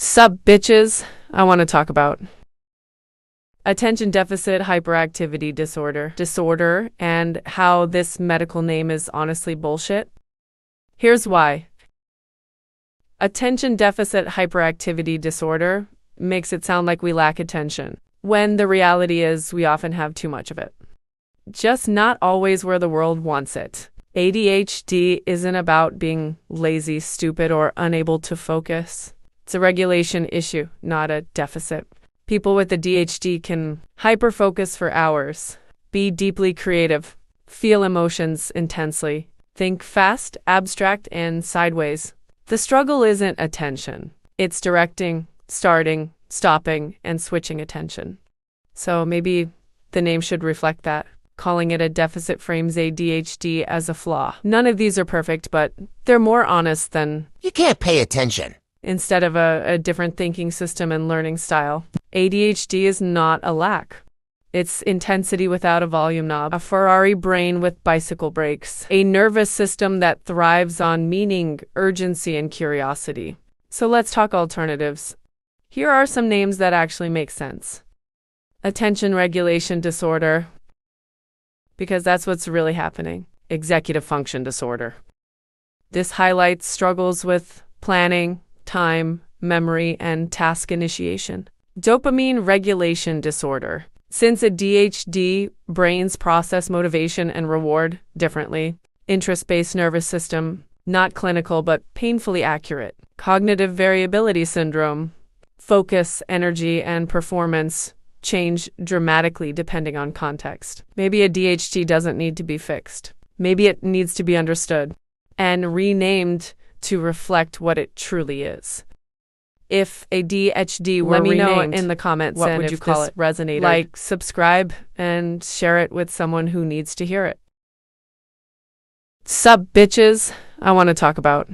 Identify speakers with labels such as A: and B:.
A: Sup, bitches? I want to talk about attention deficit hyperactivity disorder and how this medical name is honestly bullshit. Here's why. Attention deficit hyperactivity disorder makes it sound like we lack attention, when the reality is we often have too much of it. Just not always where the world wants it. ADHD isn't about being lazy, stupid, or unable to focus. It's a regulation issue, not a deficit. People with ADHD can hyperfocus for hours, be deeply creative, feel emotions intensely, think fast, abstract, and sideways. The struggle isn't attention. It's directing, starting, stopping, and switching attention. So maybe the name should reflect that. Calling it a deficit frames ADHD as a flaw. None of these are perfect, but they're more honest than
B: You can't pay attention.
A: instead of a different thinking system and learning style. ADHD is not a lack. It's intensity without a volume knob, a Ferrari brain with bicycle brakes, a nervous system that thrives on meaning, urgency, and curiosity. So let's talk alternatives. Here are some names that actually make sense. Attention regulation disorder, because that's what's really happening. Executive function disorder. This highlights struggles with planning, time, memory, and task initiation. Dopamine regulation disorder. Since ADHD brains process motivation and reward differently. Interest-based nervous system, not clinical but painfully accurate. Cognitive variability syndrome. Focus, energy, and performance change dramatically depending on context. Maybe ADHD doesn't need to be fixed. Maybe it needs to be understood and renamed to reflect what it truly is. If ADHD were
C: Let me know
A: renamed,
C: in the comments,
A: what
C: and
A: would
C: if
A: you call
C: this
A: it?
C: resonated.
A: Like, subscribe, and share it with someone who needs to hear it. Sup, bitches? I want to talk about